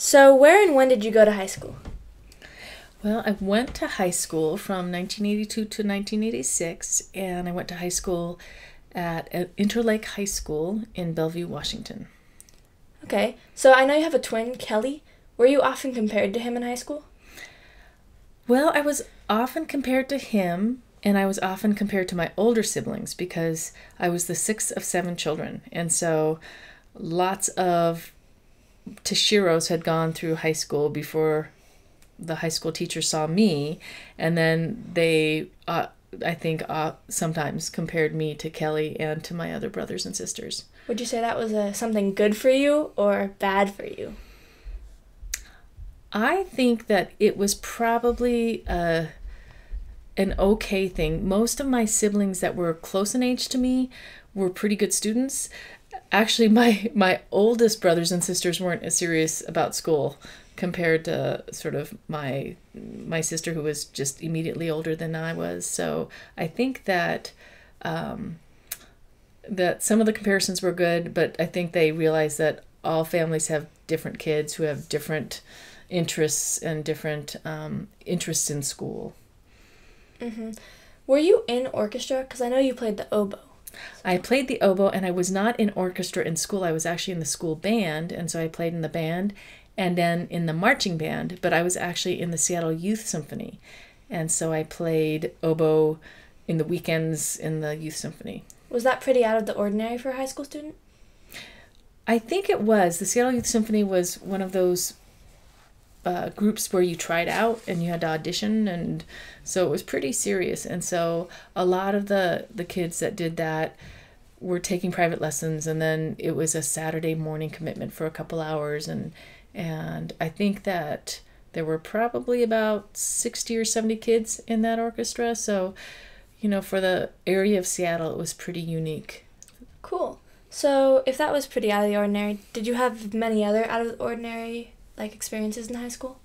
So, where and when did you go to high school? Well, I went to high school from 1982 to 1986, and I went to high school at Interlake High School in Bellevue, Washington. Okay, so I know you have a twin, Kelly. Were you often compared to him in high school? Well, I was often compared to him, and I was often compared to my older siblings because I was the sixth of seven children. And so lots of Tashiros had gone through high school before the high school teacher saw me, and then they, I think, sometimes compared me to Kelly and to my other brothers and sisters. Would you say that was something good for you or bad for you? I think that it was probably an okay thing. Most of my siblings that were close in age to me were pretty good students. Actually, my oldest brothers and sisters weren't as serious about school compared to sort of my sister who was just immediately older than I was. So I think that that some of the comparisons were good, but I think they realized that all families have different kids who have different interests and different interests in school. Mm-hmm. Were you in orchestra? Because I know you played the oboe. I played the oboe, and I was not in orchestra in school. I was actually in the school band, and so I played in the band and then in the marching band, but I was actually in the Seattle Youth Symphony. And so I played oboe in the weekends in the Youth Symphony. Was that pretty out of the ordinary for a high school student? I think it was. The Seattle Youth Symphony was one of those groups where you tried out and you had to audition, and so it was pretty serious. And so a lot of the kids that did that were taking private lessons, and then it was a Saturday morning commitment for a couple hours, and I think that there were probably about 60 or 70 kids in that orchestra. So, for the area of Seattle, it was pretty unique. Cool. So, if that was pretty out of the ordinary, did you have many other out of the ordinary experiences in high school?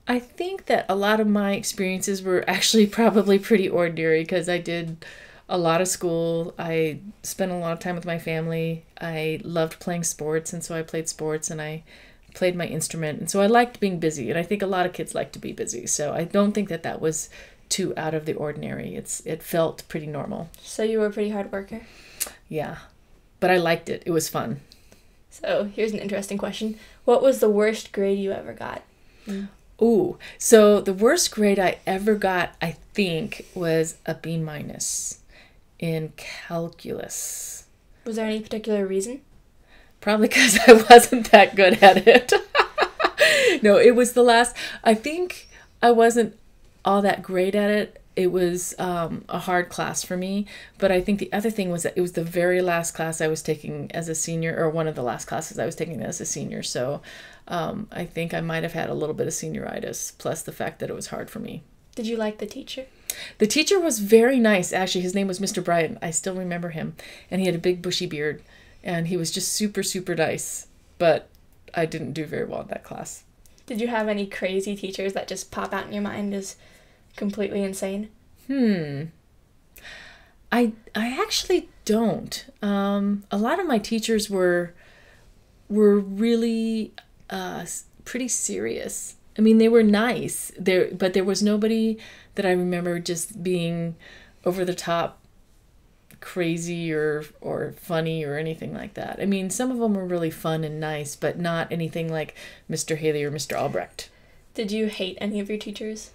I think that a lot of my experiences were actually probably pretty ordinary because I did a lot of school. I spent a lot of time with my family. I loved playing sports, and so I played sports and I played my instrument. And so I liked being busy, and I think a lot of kids like to be busy. So I don't think that was too out of the ordinary. It felt pretty normal. So you were a pretty hard worker? Yeah, but I liked it. It was fun. So here's an interesting question. What was the worst grade you ever got? Ooh, so the worst grade I ever got, I think, was a B- in calculus. Was there any particular reason? Probably because I wasn't that good at it. No, it was the last. I think I wasn't all that great at it. It was a hard class for me. But I think the other thing was that it was the very last class I was taking as a senior, or one of the last classes I was taking as a senior. So I think I might have had a little bit of senioritis, plus the fact that it was hard for me. Did you like the teacher? The teacher was very nice, actually. His name was Mr. Bryant. I still remember him. And he had a big bushy beard. And he was just super, super nice. But I didn't do very well in that class. Did you have any crazy teachers that just pop out in your mind as completely insane? I actually don't. A lot of my teachers were really pretty serious. I mean, they were nice, but there was nobody that I remember just being over the top crazy or funny or anything like that. I mean, some of them were really fun and nice, but not anything like Mr. Haley or Mr. Albrecht. Did you hate any of your teachers?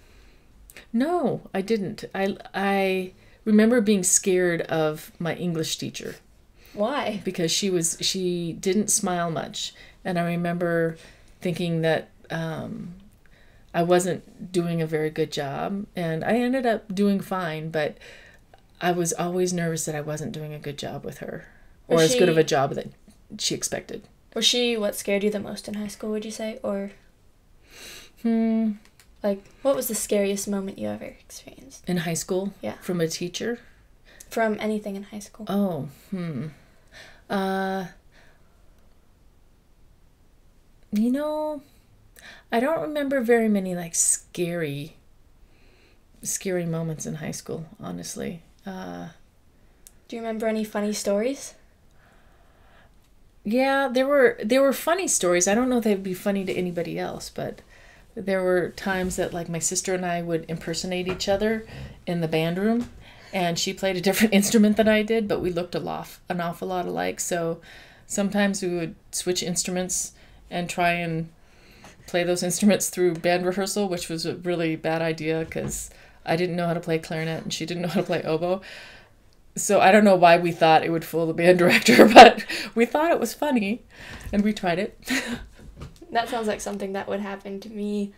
No, I didn't. I remember being scared of my English teacher. Why? Because she didn't smile much, and I remember thinking that I wasn't doing a very good job, and I ended up doing fine, but I was always nervous that I wasn't doing a good job with her, or as good of a job that she expected. Was she what scared you the most in high school, would you say? Or what was the scariest moment you ever experienced? In high school? Yeah. From a teacher? From anything in high school. Oh, I don't remember very many scary moments in high school, honestly. Do you remember any funny stories? Yeah, there were funny stories. I don't know if they'd be funny to anybody else, but there were times that like my sister and I would impersonate each other in the band room, and she played a different instrument than I did, but we looked an awful lot alike. So sometimes we would switch instruments and try and play those instruments through band rehearsal, which was a really bad idea because I didn't know how to play clarinet and she didn't know how to play oboe. So I don't know why we thought it would fool the band director, but we thought it was funny and we tried it. That sounds like something that would happen to me.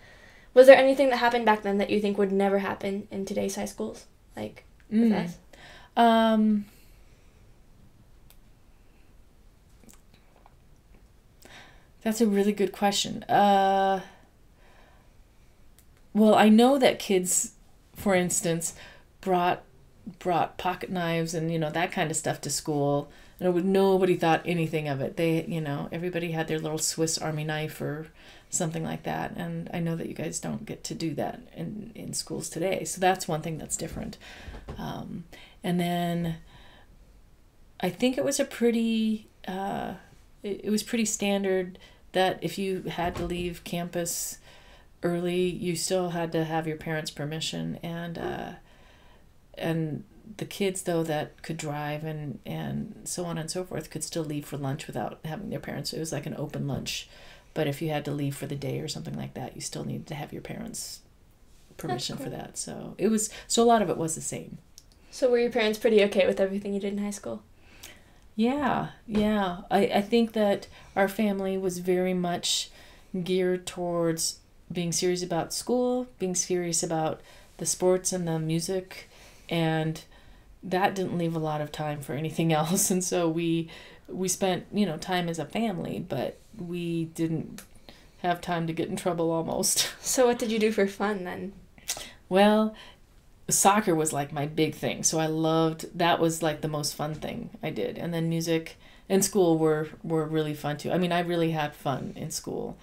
Was there anything that happened back then that you think would never happen in today's high schools? Like, with us? That's a really good question. Well, I know that kids, for instance, brought pocket knives and that kind of stuff to school, and nobody thought anything of it. They, everybody had their little Swiss Army knife or something like that, and I know that you guys don't get to do that in schools today. So that's one thing that's different. And then I think it was it was pretty standard that if you had to leave campus early, you still had to have your parents' permission, and the kids though that could drive and so on and so forth could still leave for lunch without having their parents. It was like an open lunch, but if you had to leave for the day or something like that, you still needed to have your parents' permission for that. So a lot of it was the same. So were your parents pretty okay with everything you did in high school? Yeah. I think that our family was very much geared towards being serious about school, being serious about the sports and the music, and that didn't leave a lot of time for anything else. And so we spent, time as a family, but we didn't have time to get in trouble almost. So what did you do for fun then? Well, soccer was like my big thing. So that was like the most fun thing I did. And then music and school were really fun too. I mean, I really had fun in school.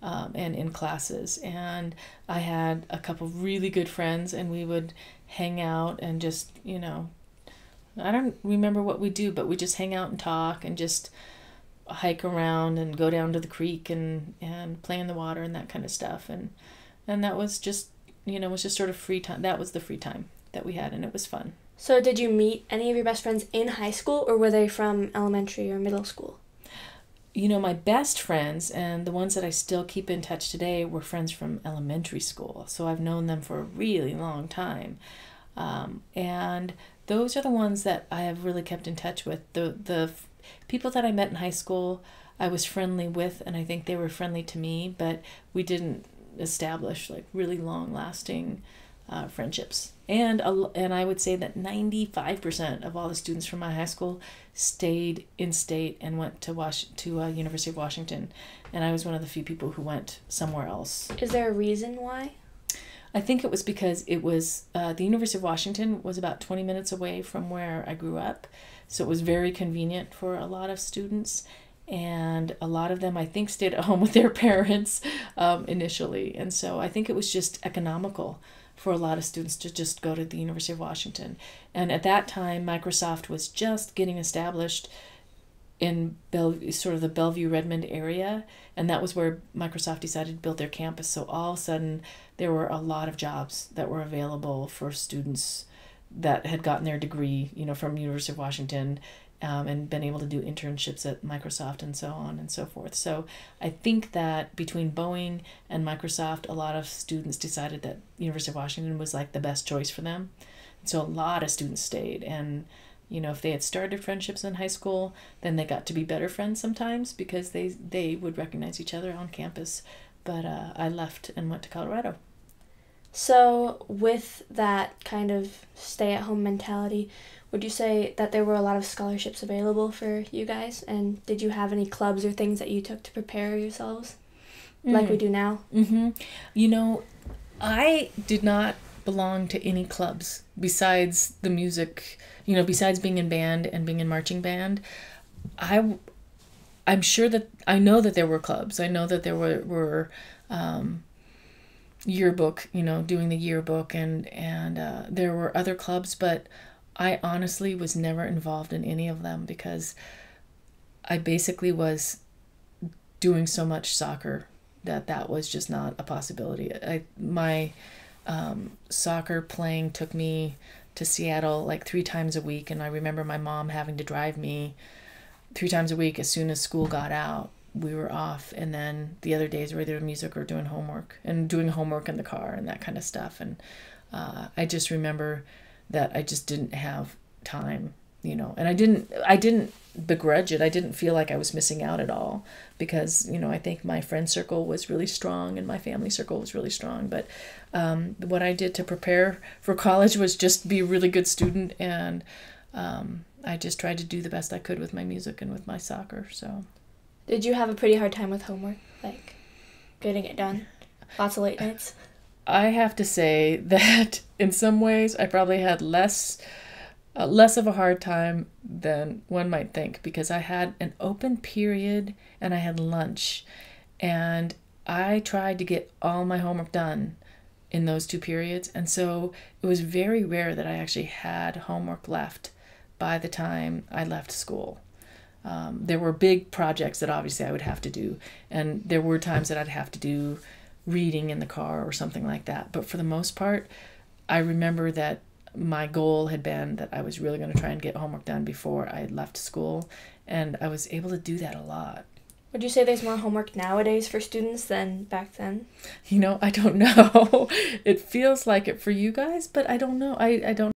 And in classes, and I had a couple of really good friends, and we would hang out and just, I don't remember what we do, but we just hang out and talk and just hike around and go down to the creek and play in the water and that kind of stuff, and that was just, was just sort of free time. That was the free time that we had, and it was fun. So did you meet any of your best friends in high school, or were they from elementary or middle school? My best friends and the ones that I still keep in touch today were friends from elementary school. So I've known them for a really long time. And those are the ones that I have really kept in touch with. The people that I met in high school, I was friendly with, and I think they were friendly to me, but we didn't establish like really long-lasting friendships. And I would say that 95% of all the students from my high school stayed in state and went to University of Washington, and I was one of the few people who went somewhere else. Is there a reason why? I think it was because it was the University of Washington was about 20 minutes away from where I grew up, so it was very convenient for a lot of students, and a lot of them I think stayed at home with their parents initially, and so I think it was just economical for a lot of students to just go to the University of Washington. And at that time, Microsoft was just getting established in sort of the Bellevue-Redmond area, and that was where Microsoft decided to build their campus. So all of a sudden, there were a lot of jobs that were available for students that had gotten their degree, from University of Washington, and been able to do internships at Microsoft and so on and so forth. So I think that between Boeing and Microsoft, a lot of students decided that University of Washington was like the best choice for them. And so a lot of students stayed. And, if they had started friendships in high school, then they got to be better friends sometimes because they would recognize each other on campus. But I left and went to Colorado. So with that kind of stay-at-home mentality, would you say that there were a lot of scholarships available for you guys? And did you have any clubs or things that you took to prepare yourselves like we do now? Mm-hmm. I did not belong to any clubs besides the music, besides being in band and being in marching band. I'm sure that I know that there were clubs. I know that there were yearbook, doing the yearbook, and there were other clubs, but I honestly was never involved in any of them because I basically was doing so much soccer that was just not a possibility. My soccer playing took me to Seattle like 3 times a week, and I remember my mom having to drive me 3 times a week. As soon as school got out, we were off, and then the other days were either music or doing homework, and doing homework in the car and that kind of stuff. And I just remember that I just didn't have time, and I didn't begrudge it. I didn't feel like I was missing out at all, because I think my friend circle was really strong and my family circle was really strong. But what I did to prepare for college was just be a really good student, and I just tried to do the best I could with my music and with my soccer. So Did you have a pretty hard time with homework, like getting it done? Lots of late nights? I have to say that in some ways I probably had less of a hard time than one might think, because I had an open period and I had lunch, and I tried to get all my homework done in those 2 periods, and so it was very rare that I actually had homework left by the time I left school. There were big projects that obviously I would have to do, and there were times that I'd have to do reading in the car or something like that. But for the most part, I remember that my goal had been that I was really going to try and get homework done before I left school, and I was able to do that a lot. Would you say there's more homework nowadays for students than back then? I don't know. It feels like it for you guys, but I don't know. I don't